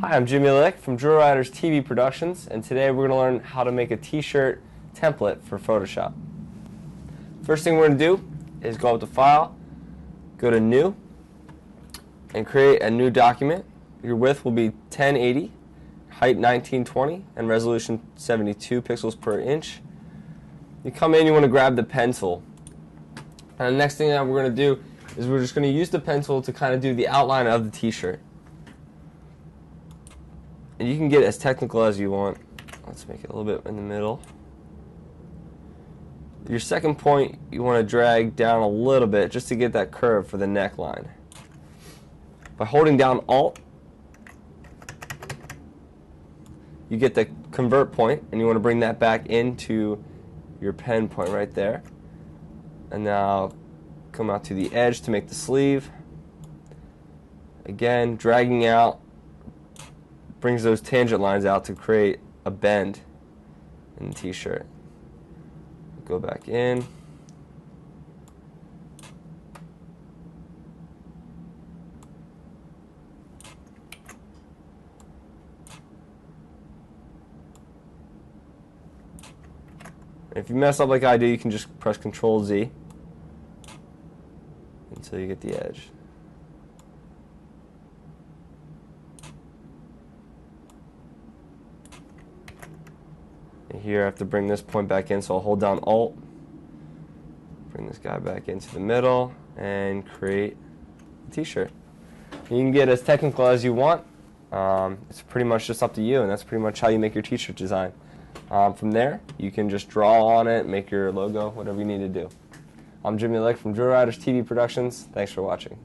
Hi, I'm Jimmy Lick from Drill Riders TV Productions, and today we're going to learn how to make a t-shirt template for Photoshop. First thing we're going to do is go up to File, go to New, and create a new document. Your width will be 1080, height 1920, and resolution 72 pixels per inch. You come in, you want to grab the pen tool. And the next thing that we're going to do is we're just going to use the pen tool to kind of do the outline of the t-shirt. And you can get as technical as you want. Let's make it a little bit in the middle. Your second point, you want to drag down a little bit just to get that curve for the neckline. By holding down Alt, you get the convert point, and you want to bring that back into your pen point right there. And now come out to the edge to make the sleeve. Again, dragging out brings those tangent lines out to create a bend in the t-shirt. Go back in. If you mess up like I do, you can just press Control Z until you get the edge. And here I have to bring this point back in, so I'll hold down Alt, bring this guy back into the middle, and create a t-shirt. You can get as technical as you want. It's pretty much just up to you, and that's pretty much how you make your t-shirt design. From there, you can just draw on it, make your logo, whatever you need to do. I'm Jimmy Lick from Drill Riders TV Productions. Thanks for watching.